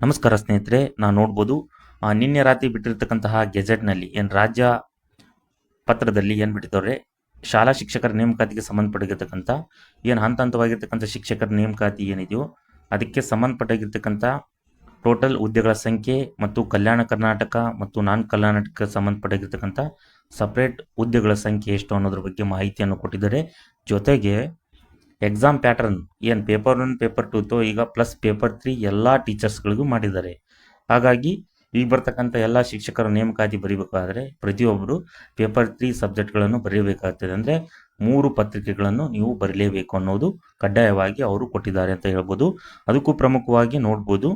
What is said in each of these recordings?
ನಮಸ್ಕಾರ ಸ್ನೇಹಿತರೆ, ನಾವು ನೋಡ್ಬೋದು ನಿನ್ನೆ ರಾತ್ರಿ ಬಿಟ್ಟಿರ್ತಕ್ಕಂತಹ ಗೆಜೆಟ್ನಲ್ಲಿ ಏನು ರಾಜ್ಯ ಪತ್ರದಲ್ಲಿ ಏನು ಬಿಟ್ಟಿದ್ದಾರೆ, ಶಾಲಾ ಶಿಕ್ಷಕರ ನೇಮಕಾತಿಗೆ ಸಂಬಂಧಪಟ್ಟಿರ್ತಕ್ಕಂಥ ಏನು ಹಂತ ಹಂತವಾಗಿರ್ತಕ್ಕಂಥ ಶಿಕ್ಷಕರ ನೇಮಕಾತಿ ಏನಿದೆಯೋ ಅದಕ್ಕೆ ಸಂಬಂಧಪಟ್ಟಿರ್ತಕ್ಕಂಥ ಟೋಟಲ್ ಹುದ್ದೆಗಳ ಸಂಖ್ಯೆ ಮತ್ತು ಕಲ್ಯಾಣ ಕರ್ನಾಟಕ ಮತ್ತು ನಾನ್ ಕರ್ನಾಟಕ ಸಂಬಂಧಪಟ್ಟಿರ್ತಕ್ಕಂಥ ಸಪ್ರೇಟ್ ಹುದ್ದೆಗಳ ಸಂಖ್ಯೆ ಎಷ್ಟು ಅನ್ನೋದ್ರ ಬಗ್ಗೆ ಮಾಹಿತಿಯನ್ನು ಕೊಟ್ಟಿದ್ದಾರೆ. ಜೊತೆಗೆ ಎಕ್ಸಾಮ್ ಪ್ಯಾಟರ್ನ್ ಏನು ಪೇಪರ್ 1 ಪೇಪರ್ 2 ಈಗ ಪ್ಲಸ್ ಪೇಪರ್ 3 ಎಲ್ಲ ಟೀಚರ್ಸ್ಗಳಿಗೂ ಮಾಡಿದ್ದಾರೆ. ಹಾಗಾಗಿ ಈಗ ಬರ್ತಕ್ಕಂಥ ಎಲ್ಲ ಶಿಕ್ಷಕರ ನೇಮಕಾತಿ ಬರೀಬೇಕಾದ್ರೆ ಪ್ರತಿಯೊಬ್ಬರು ಪೇಪರ್ 3 ಸಬ್ಜೆಕ್ಟ್ಗಳನ್ನು ಬರೀಬೇಕಾಗ್ತದೆ. ಅಂದರೆ 3 ಪತ್ರಿಕೆಗಳನ್ನು ನೀವು ಬರೀಲೇಬೇಕು ಅನ್ನೋದು ಕಡ್ಡಾಯವಾಗಿ ಅವರು ಕೊಟ್ಟಿದ್ದಾರೆ ಅಂತ ಹೇಳ್ಬೋದು. ಅದಕ್ಕೂ ಪ್ರಮುಖವಾಗಿ ನೋಡ್ಬೋದು.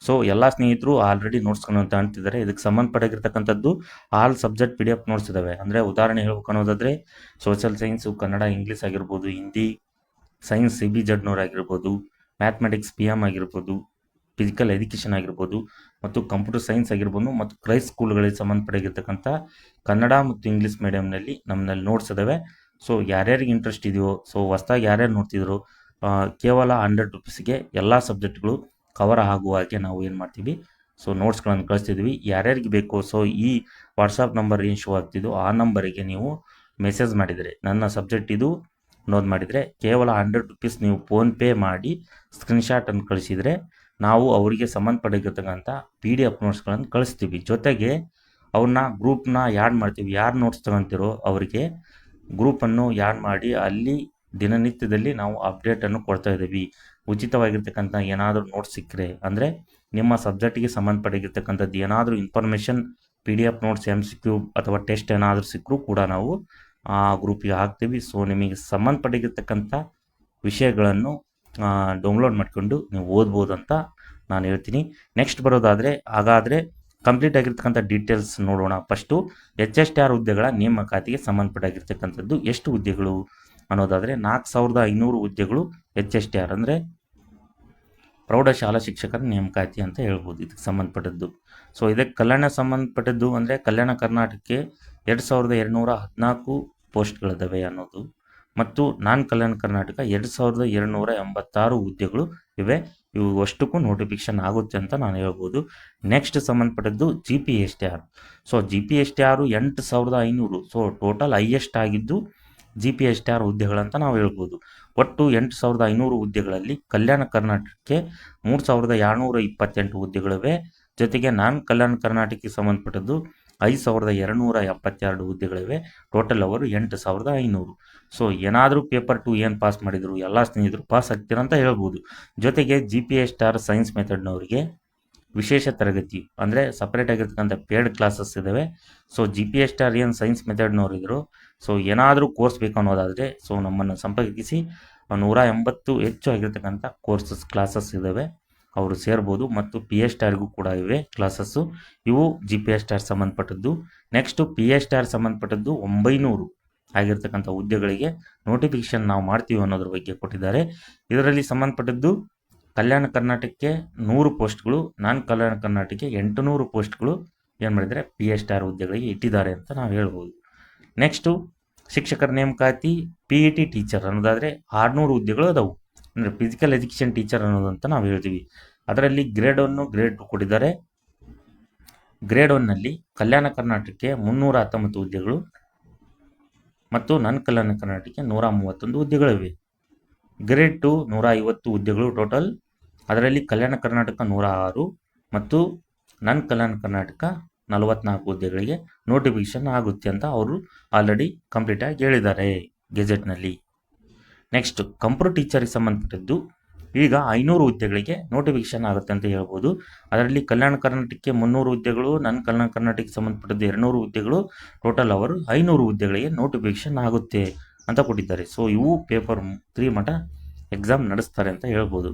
ಸೊ ಎಲ್ಲ ಸ್ನೇಹಿತರು ಆಲ್ರೆಡಿ ನೋಟ್ಸ್ಗಳನ್ನು ಅಂತ ಅಂತಿದ್ದಾರೆ. ಇದಕ್ಕೆ ಸಂಬಂಧಪಟ್ಟಿರ್ತಕ್ಕಂಥದ್ದು ಆಲ್ ಸಬ್ಜೆಕ್ಟ್ PDF ನೋಟ್ಸ್ ಇದ್ದಾವೆ. ಅಂದರೆ ಉದಾಹರಣೆ ಹೇಳ್ಬೇಕು ಅನ್ನೋದಾದರೆ ಸೋಷಿಯಲ್ ಸೈನ್ಸು, ಕನ್ನಡ, ಇಂಗ್ಲೀಷ್ ಆಗಿರ್ಬೋದು, ಹಿಂದಿ, ಸೈನ್ಸ್ CB ಆಗಿರ್ಬೋದು, ಮ್ಯಾಥಮೆಟಿಕ್ಸ್ PM ಆಗಿರ್ಬೋದು, ಫಿಸಿಕಲ್ ಎಜುಕೇಷನ್ ಆಗಿರ್ಬೋದು ಮತ್ತು ಕಂಪ್ಯೂಟರ್ ಸೈನ್ಸ್ ಆಗಿರ್ಬೋದು ಮತ್ತು ಕ್ರೈಸ್ಟ್ ಸ್ಕೂಲ್ಗಳಿಗೆ ಸಂಬಂಧಪಟ್ಟಿರ್ತಕ್ಕಂಥ ಕನ್ನಡ ಮತ್ತು ಇಂಗ್ಲೀಷ್ ಮೀಡಿಯಮ್ನಲ್ಲಿ ನಮ್ಮಲ್ಲಿ ನೋಟ್ಸ್ ಇದ್ದಾವೆ. ಸೊ ಯಾರ್ಯಾರಿಗೆ ಇಂಟ್ರೆಸ್ಟ್ ಇದೆಯೋ, ಸೊ ಹೊಸ್ದಾಗಿ ಯಾರ್ಯಾರು ನೋಡ್ತಿದ್ರು, ಕೇವಲ 100 ರೂಪೀಸ್ಗೆ ಎಲ್ಲ ಸಬ್ಜೆಕ್ಟ್ಗಳು ಕವರ್ ಆಗುವ ಹಾಗೆ ನಾವು ಏನು ಮಾಡ್ತೀವಿ, ಸೊ ನೋಟ್ಸ್ಗಳನ್ನು ಕಳಿಸ್ತಿದ್ವಿ. ಯಾರ್ಯಾರಿಗೆ ಬೇಕೋ ಸೊ ಈ ವಾಟ್ಸಪ್ ನಂಬರ್ ಏನು ಶೋ ಆಗ್ತಿದ್ದೋ ಆ ನಂಬರಿಗೆ ನೀವು ಮೆಸೇಜ್ ಮಾಡಿದರೆ, ನನ್ನ ಸಬ್ಜೆಕ್ಟ್ ಇದು ಅನ್ನೋದು ಮಾಡಿದರೆ ಕೇವಲ 100 ರೂಪೀಸ್ ನೀವು ಫೋನ್ಪೇ ಮಾಡಿ ಸ್ಕ್ರೀನ್ಶಾಟನ್ನು ಕಳಿಸಿದರೆ ನಾವು ಅವರಿಗೆ ಸಂಬಂಧಪಟ್ಟಿರ್ತಕ್ಕಂಥ PDF ನೋಟ್ಸ್ಗಳನ್ನು ಕಳಿಸ್ತೀವಿ. ಜೊತೆಗೆ ಅವ್ರನ್ನ ಗ್ರೂಪ್ನ ಯಾಡ್ ಮಾಡ್ತೀವಿ. ಯಾರು ನೋಟ್ಸ್ ತಗೊತಿರೋ ಅವರಿಗೆ ಗ್ರೂಪನ್ನು ಯಾಡ್ ಮಾಡಿ ಅಲ್ಲಿ ದಿನನಿತ್ಯದಲ್ಲಿ ನಾವು ಅಪ್ಡೇಟನ್ನು ಕೊಡ್ತಾ ಇದ್ದೀವಿ. ಉಚಿತವಾಗಿರ್ತಕ್ಕಂಥ ಏನಾದರೂ ನೋಟ್ಸ್ ಸಿಕ್ಕರೆ, ಅಂದರೆ ನಿಮ್ಮ ಸಬ್ಜೆಕ್ಟಿಗೆ ಸಂಬಂಧಪಟ್ಟಿರ್ತಕ್ಕಂಥದ್ದು ಏನಾದರೂ ಇನ್ಫಾರ್ಮೇಷನ್ PDF ನೋಟ್ಸ್ MCQ ಅಥವಾ ಟೆಸ್ಟ್ ಏನಾದರೂ ಸಿಕ್ಕರೂ ಕೂಡ ನಾವು ಆ ಗ್ರೂಪಿಗೆ ಹಾಕ್ತೀವಿ. ಸೊ ನಿಮಗೆ ಸಂಬಂಧಪಟ್ಟಿರ್ತಕ್ಕಂಥ ವಿಷಯಗಳನ್ನು ಡೌನ್ಲೋಡ್ ಮಾಡಿಕೊಂಡು ನೀವು ಓದ್ಬೋದು ಅಂತ ನಾನು ಹೇಳ್ತೀನಿ. ನೆಕ್ಸ್ಟ್ ಬರೋದಾದರೆ, ಹಾಗಾದರೆ ಕಂಪ್ಲೀಟ್ ಆಗಿರ್ತಕ್ಕಂಥ ಡೀಟೇಲ್ಸ್ ನೋಡೋಣ. ಫಸ್ಟು HSTR ಹುದ್ದೆಗಳ ನೇಮಕಾತಿಗೆ ಸಂಬಂಧಪಟ್ಟಾಗಿರ್ತಕ್ಕಂಥದ್ದು ಎಷ್ಟು ಹುದ್ದೆಗಳು ಅನ್ನೋದಾದರೆ 4500 ಹುದ್ದೆಗಳು HSTR ಅಂದರೆ ಪ್ರೌಢಶಾಲಾ ಶಿಕ್ಷಕರ ನೇಮಕಾತಿ ಅಂತ ಹೇಳ್ಬೋದು ಇದಕ್ಕೆ ಸಂಬಂಧಪಟ್ಟದ್ದು. ಸೊ ಇದಕ್ಕೆ ಕಲ್ಯಾಣ ಸಂಬಂಧಪಟ್ಟದ್ದು ಅಂದರೆ ಕಲ್ಯಾಣ ಕರ್ನಾಟಕಕ್ಕೆ 2214 ಪೋಸ್ಟ್ಗಳಿದ್ದಾವೆ ಅನ್ನೋದು, ಮತ್ತು ನಾನ್ ಕಲ್ಯಾಣ ಕರ್ನಾಟಕ 2286 ಹುದ್ದೆಗಳು ಇವೆ. ಇವು ಅಷ್ಟಕ್ಕೂ ನೋಟಿಫಿಕೇಶನ್ ಆಗುತ್ತೆ ಅಂತ ನಾನು ಹೇಳ್ಬೋದು. ನೆಕ್ಸ್ಟ್ ಸಂಬಂಧಪಟ್ಟದ್ದು GPSTR. So GPSTR 8500. So total highest ಆಗಿದ್ದು GPSTR ಹುದ್ದೆಗಳಂತ ನಾವು ಹೇಳ್ಬೋದು. ಒಟ್ಟು 8500 ಹುದ್ದೆಗಳಲ್ಲಿ ಕಲ್ಯಾಣ ಕರ್ನಾಟಕಕ್ಕೆ 3228 ಹುದ್ದೆಗಳಿವೆ. ಜೊತೆಗೆ ನಾನ್ ಕಲ್ಯಾಣ ಕರ್ನಾಟಕಕ್ಕೆ ಸಂಬಂಧಪಟ್ಟದ್ದು 5272 ಹುದ್ದೆಗಳಿವೆ. ಟೋಟಲ್ ಅವರು 8500. ಸೊ ಏನಾದರೂ ಪೇಪರ್ 2 ಏನು ಪಾಸ್ ಮಾಡಿದರು ಎಲ್ಲ ಸ್ನೇಹಿತರು ಪಾಸ್ ಆಗ್ತೀರಂತ ಹೇಳ್ಬೋದು. ಜೊತೆಗೆ GPSTR ಸೈನ್ಸ್ ಮೆಥಡ್ನವರಿಗೆ ವಿಶೇಷ ತರಗತಿ ಅಂದರೆ ಸಪ್ರೇಟ್ ಆಗಿರ್ತಕ್ಕಂಥ ಪೇಯ್ಡ್ ಕ್ಲಾಸಸ್ ಇದ್ದಾವೆ. ಸೊ GPSTR ಏನು ಸೈನ್ಸ್ ಮೆಥಡ್ನವ್ರು ಇದ್ದರು, ಸೊ ಏನಾದರೂ ಕೋರ್ಸ್ ಬೇಕು ಅನ್ನೋದಾದರೆ ಸೊ ನಮ್ಮನ್ನು ಸಂಪರ್ಕಿಸಿ. 180 ಹೆಚ್ಚು ಆಗಿರ್ತಕ್ಕಂಥ ಕೋರ್ಸಸ್ ಕ್ಲಾಸಸ್ ಇದ್ದಾವೆ, ಅವರು ಸೇರ್ಬೋದು. ಮತ್ತು PSTRಗೂ ಕೂಡ ಇವೆ ಕ್ಲಾಸಸ್ಸು. ಇವು GPSTR ಸಂಬಂಧಪಟ್ಟದ್ದು. ನೆಕ್ಸ್ಟು PSTR ಸಂಬಂಧಪಟ್ಟದ್ದು 900 ಆಗಿರ್ತಕ್ಕಂಥ ಹುದ್ದೆಗಳಿಗೆ ನೋಟಿಫಿಕೇಶನ್ ನಾವು ಮಾಡ್ತೀವಿ ಅನ್ನೋದ್ರ ಬಗ್ಗೆ ಕೊಟ್ಟಿದ್ದಾರೆ. ಇದರಲ್ಲಿ ಸಂಬಂಧಪಟ್ಟದ್ದು ಕಲ್ಯಾಣ ಕರ್ನಾಟಕಕ್ಕೆ 100 ಪೋಸ್ಟ್ಗಳು, ನಾನ್ ಕಲ್ಯಾಣ ಕರ್ನಾಟಕಕ್ಕೆ 800 ಪೋಸ್ಟ್ಗಳು ಏನು ಮಾಡಿದರೆ PSTR ಹುದ್ದೆಗಳಿಗೆ ಇಟ್ಟಿದ್ದಾರೆ ಅಂತ ನಾವು ಹೇಳ್ಬೋದು. ನೆಕ್ಸ್ಟು ಶಿಕ್ಷಕರ ನೇಮಕಾತಿ PET ಟೀಚರ್ ಅನ್ನೋದಾದರೆ 600 ಹುದ್ದೆಗಳು ಅದಾವು. ಅಂದರೆ ಫಿಸಿಕಲ್ ಎಜುಕೇಷನ್ ಟೀಚರ್ ಅನ್ನೋದಂತ ನಾವು ಹೇಳ್ತೀವಿ. ಅದರಲ್ಲಿ ಗ್ರೇಡ್ 1, ಗ್ರೇಡ್ 2 ಕೊಟ್ಟಿದ್ದಾರೆ. ಗ್ರೇಡ್ 1ನಲ್ಲಿ ಕಲ್ಯಾಣ ಕರ್ನಾಟಕಕ್ಕೆ 319 ಹುದ್ದೆಗಳು ಮತ್ತು ನಾನ್ ಕಲ್ಯಾಣ ಕರ್ನಾಟಕಕ್ಕೆ 131 ಹುದ್ದೆಗಳಿವೆ. ಗ್ರೇಡ್ 2 150 ಹುದ್ದೆಗಳು ಟೋಟಲ್. ಅದರಲ್ಲಿ ಕಲ್ಯಾಣ ಕರ್ನಾಟಕ 106 ಮತ್ತು ನಾನ್ ಕಲ್ಯಾಣ ಕರ್ನಾಟಕ 44 ಹುದ್ದೆಗಳಿಗೆ ನೋಟಿಫಿಕೇಶನ್ ಆಗುತ್ತೆ ಅಂತ ಅವರು ಆಲ್ರೆಡಿ ಕಂಪ್ಲೀಟಾಗಿ ಹೇಳಿದ್ದಾರೆ ಗೆಜೆಟ್ನಲ್ಲಿ. ನೆಕ್ಸ್ಟ್ ಕಂಪ್ಯೂಟರ್ ಟೀಚರ್ಗೆ ಸಂಬಂಧಪಟ್ಟದ್ದು ಈಗ 500 ಹುದ್ದೆಗಳಿಗೆ ನೋಟಿಫಿಕೇಶನ್ ಆಗುತ್ತೆ ಅಂತ ಹೇಳ್ಬೋದು. ಅದರಲ್ಲಿ ಕಲ್ಯಾಣ ಕರ್ನಾಟಕಕ್ಕೆ 300 ಹುದ್ದೆಗಳು, ನಾನ್ ಕಲ್ಯಾಣ ಕರ್ನಾಟಕಕ್ಕೆ ಸಂಬಂಧಪಟ್ಟದ್ದು 200 ಹುದ್ದೆಗಳು. ಟೋಟಲ್ ಅವರು 500 ಹುದ್ದೆಗಳಿಗೆ ನೋಟಿಫಿಕೇಶನ್ ಆಗುತ್ತೆ ಅಂತ ಕೊಟ್ಟಿದ್ದಾರೆ. ಸೊ ಇವು ಪೇಪರ್ 3 ಮಟ್ಟ ಎಕ್ಸಾಮ್ ನಡೆಸ್ತಾರೆ ಅಂತ ಹೇಳ್ಬೋದು.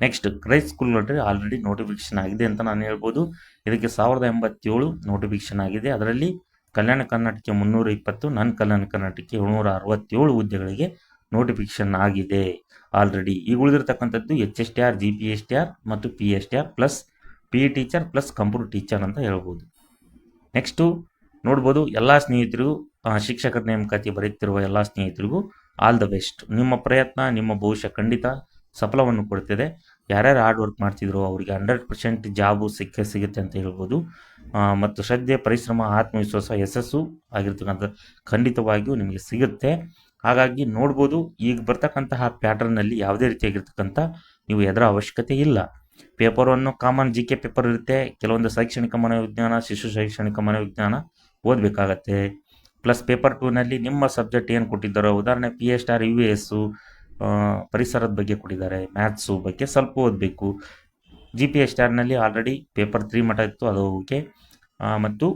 ನೆಕ್ಸ್ಟ್ ಕ್ರೈಸ್ಟ್ ಸ್ಕೂಲ್ಗಳಲ್ಲಿ ಆಲ್ರೆಡಿ ನೋಟಿಫಿಕೇಶನ್ ಆಗಿದೆ ಅಂತ ನಾನು ಹೇಳ್ಬೋದು. ಇದಕ್ಕೆ 1087 ನೋಟಿಫಿಕೇಶನ್ ಆಗಿದೆ. ಅದರಲ್ಲಿ ಕಲ್ಯಾಣ ಕರ್ನಾಟಕಕ್ಕೆ 320, ನಾನ್ ಕಲ್ಯಾಣ ಕರ್ನಾಟಕಕ್ಕೆ 767 ಹುದ್ದೆಗಳಿಗೆ ನೋಟಿಫಿಕೇಶನ್ ಆಗಿದೆ ಆಲ್ರೆಡಿ. ಈಗ ಉಳಿದಿರ್ತಕ್ಕಂಥದ್ದು HSTR, GPSTR ಮತ್ತು PSTR plus PE teacher plus computer teacher ಅಂತ ಹೇಳ್ಬೋದು. ನೆಕ್ಸ್ಟು ನೋಡ್ಬೋದು ಎಲ್ಲ ಸ್ನೇಹಿತರಿಗೂ ಶಿಕ್ಷಕರ ನೇಮಕಾತಿ ಬರೆಯುತ್ತಿರುವ ಎಲ್ಲ ಸ್ನೇಹಿತರಿಗೂ ಆಲ್ ದ ಬೆಸ್ಟ್. ನಿಮ್ಮ ಪ್ರಯತ್ನ ನಿಮ್ಮ ಭವಿಷ್ಯ ಖಂಡಿತ ಸಫಲವನ್ನು ಕೊಡುತ್ತದೆ. ಯಾರ್ಯಾರು ಹಾರ್ಡ್ ವರ್ಕ್ ಮಾಡ್ತಿದ್ರು ಅವರಿಗೆ 100% ಜಾಬು ಸಿಗುತ್ತೆ ಅಂತ ಹೇಳ್ಬೋದು. ಮತ್ತು ಶ್ರದ್ಧೆ, ಪರಿಶ್ರಮ, ಆತ್ಮವಿಶ್ವಾಸ, ಯಶಸ್ಸು ಆಗಿರ್ತಕ್ಕಂಥ ಖಂಡಿತವಾಗಿಯೂ ನಿಮಗೆ ಸಿಗುತ್ತೆ. ಹಾಗಾಗಿ ನೋಡ್ಬೋದು, ಈಗ ಬರ್ತಕ್ಕಂತಹ ಪ್ಯಾಟರ್ನಲ್ಲಿ ಯಾವುದೇ ರೀತಿಯಾಗಿರ್ತಕ್ಕಂಥ ನೀವು ಎದರ ಅವಶ್ಯಕತೆ ಇಲ್ಲ. ಪೇಪರ್ 1 ಕಾಮನ್ GK ಪೇಪರ್ ಇರುತ್ತೆ. ಕೆಲವೊಂದು ಶೈಕ್ಷಣಿಕ ಮನೋವಿಜ್ಞಾನ, ಶಿಶು ಶೈಕ್ಷಣಿಕ ಮನೋವಿಜ್ಞಾನ ಓದಬೇಕಾಗತ್ತೆ. ಪ್ಲಸ್ ಪೇಪರ್ 2ನಲ್ಲಿ ನಿಮ್ಮ ಸಬ್ಜೆಕ್ಟ್ ಏನು ಕೊಟ್ಟಿದ್ದಾರೋ, ಉದಾಹರಣೆ PA ಸ್ಟಾರ್ UAS ಪರಿಸರದ ಬಗ್ಗೆ ಕೊಟ್ಟಿದ್ದಾರೆ, ಮ್ಯಾಥ್ಸು ಬಗ್ಗೆ ಸ್ವಲ್ಪ ಓದಬೇಕು. GPA ಸ್ಟಾರ್ನಲ್ಲಿ ಆಲ್ರೆಡಿ ಪೇಪರ್ 3 ಮಟ್ಟ ಇತ್ತು, ಅದು ಓಕೆ. ಮತ್ತು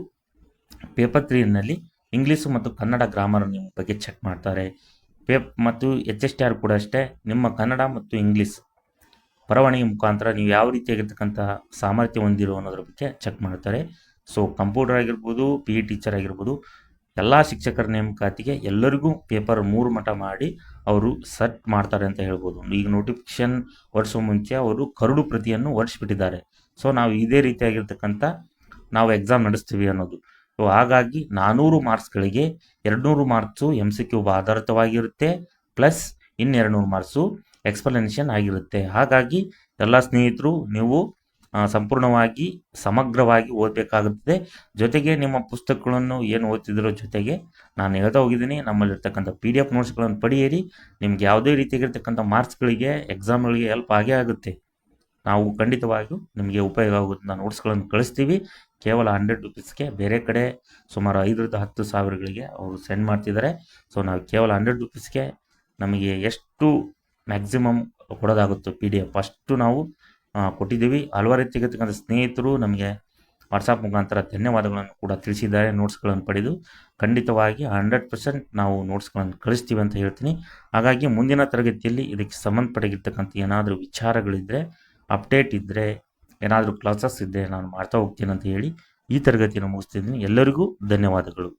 ಪೇಪರ್ 3ನಲ್ಲಿ ಇಂಗ್ಲೀಷು ಮತ್ತು ಕನ್ನಡ ಗ್ರಾಮರ್ ನಿಮ್ಮ ಬಗ್ಗೆ ಚೆಕ್ ಮಾಡ್ತಾರೆ. ಮತ್ತು HSTR ಕೂಡ ಅಷ್ಟೇ, ನಿಮ್ಮ ಕನ್ನಡ ಮತ್ತು ಇಂಗ್ಲೀಷ್ ಬರವಣಿಗೆ ಮುಖಾಂತರ ನೀವು ಯಾವ ರೀತಿಯಾಗಿರ್ತಕ್ಕಂಥ ಸಾಮರ್ಥ್ಯ ಹೊಂದಿರೋ ಅನ್ನೋದ್ರ ಬಗ್ಗೆ ಚೆಕ್ ಮಾಡ್ತಾರೆ. ಸೊ ಕಂಪ್ಯೂಟರ್ ಆಗಿರ್ಬೋದು, PE ಟೀಚರ್ ಆಗಿರ್ಬೋದು, ಎಲ್ಲ ಶಿಕ್ಷಕರ ನೇಮಕಾತಿಗೆ ಎಲ್ಲರಿಗೂ ಪೇಪರ್ 3 ಮಟ್ಟ ಮಾಡಿ ಅವರು ಸೆಟ್ ಮಾಡ್ತಾರೆ ಅಂತ ಹೇಳ್ಬೋದು. ಈಗ ನೋಟಿಫಿಕೇಶನ್ ಹೊರಡಿಸೋ ಮುಂಚೆ ಅವರು ಕರಡು ಪ್ರತಿಯನ್ನು ಹೊರಡಿಸ್ಬಿಟ್ಟಿದ್ದಾರೆ. ಸೊ ನಾವು ಇದೇ ರೀತಿಯಾಗಿರ್ತಕ್ಕಂಥ ನಾವು ಎಕ್ಸಾಮ್ ನಡೆಸ್ತೀವಿ ಅನ್ನೋದು. ಸೊ ಹಾಗಾಗಿ 400 ಮಾರ್ಕ್ಸ್ಗಳಿಗೆ 200 ಮಾರ್ಕ್ಸು MCQ ಆಧಾರಿತವಾಗಿರುತ್ತೆ, ಪ್ಲಸ್ 200 ಮಾರ್ಕ್ಸು ಎಕ್ಸ್ಪ್ಲನೇಷನ್ ಆಗಿರುತ್ತೆ. ಹಾಗಾಗಿ ಎಲ್ಲ ಸ್ನೇಹಿತರು ನೀವು ಸಂಪೂರ್ಣವಾಗಿ ಸಮಗ್ರವಾಗಿ ಓದಬೇಕಾಗುತ್ತದೆ. ಜೊತೆಗೆ ನಿಮ್ಮ ಪುಸ್ತಕಗಳನ್ನು ಏನು ಓದ್ತಿದ್ರೋ ಜೊತೆಗೆ ನಾನು ಹೇಳ್ತಾ ಹೋಗಿದ್ದೀನಿ, ನಮ್ಮಲ್ಲಿರ್ತಕ್ಕಂಥ PDF ನೋಟ್ಸ್ಗಳನ್ನು ಪಡೆಯಿರಿ. ನಿಮ್ಗೆ ಯಾವುದೇ ರೀತಿಯಾಗಿರ್ತಕ್ಕಂಥ ಮಾರ್ಕ್ಸ್ಗಳಿಗೆ, ಎಕ್ಸಾಮ್ಗಳಿಗೆ ಹೆಲ್ಪ್ ಆಗೇ ಆಗುತ್ತೆ. ನಾವು ಖಂಡಿತವಾಗಿಯೂ ನಿಮಗೆ ಉಪಯೋಗ ಆಗುವಂಥ ನೋಟ್ಸ್ಗಳನ್ನು ಕಳಿಸ್ತೀವಿ. ಕೇವಲ 100 ರುಪೀಸ್ಗೆ. ಬೇರೆ ಕಡೆ ಸುಮಾರು 5ರಿಂದ 10 ಸಾವಿರಗಳಿಗೆ ಅವರು ಸೆಂಡ್ ಮಾಡ್ತಿದ್ದಾರೆ. ಸೊ ನಾವು ಕೇವಲ 100 ರುಪೀಸ್ಗೆ ನಮಗೆ ಎಷ್ಟು ಮ್ಯಾಕ್ಸಿಮಮ್ ಕೊಡೋದಾಗುತ್ತೋ PDF ಅಷ್ಟು ನಾವು ಕೊಟ್ಟಿದ್ದೀವಿ. ಹಲವಾರು ರೀತಿಯಾಗಿರ್ತಕ್ಕಂಥ ಸ್ನೇಹಿತರು ನಮಗೆ ವಾಟ್ಸಪ್ ಮುಖಾಂತರ ಧನ್ಯವಾದಗಳನ್ನು ಕೂಡ ತಿಳಿಸಿದ್ದಾರೆ. ನೋಟ್ಸ್ಗಳನ್ನು ಪಡೆದು ಖಂಡಿತವಾಗಿ 100% ನಾವು ನೋಟ್ಸ್ಗಳನ್ನು ಕಳಿಸ್ತೀವಿ ಅಂತ ಹೇಳ್ತೀನಿ. ಹಾಗಾಗಿ ಮುಂದಿನ ತರಗತಿಯಲ್ಲಿ ಇದಕ್ಕೆ ಸಂಬಂಧಪಟ್ಟಿರ್ತಕ್ಕಂಥ ಏನಾದರೂ ವಿಚಾರಗಳಿದ್ದರೆ, ಅಪ್ಡೇಟ್ ಇದ್ದರೆ, ಏನಾದರೂ ಕ್ಲಾಸಸ್ ಇದ್ದರೆ ನಾನು ಮಾಡ್ತಾ ಹೋಗ್ತೀನಿ ಅಂತ ಹೇಳಿ ಈ ತರಗತಿಯನ್ನು ಮುಗಿಸ್ತಿದ್ದೀನಿ. ಎಲ್ಲರಿಗೂ ಧನ್ಯವಾದಗಳು.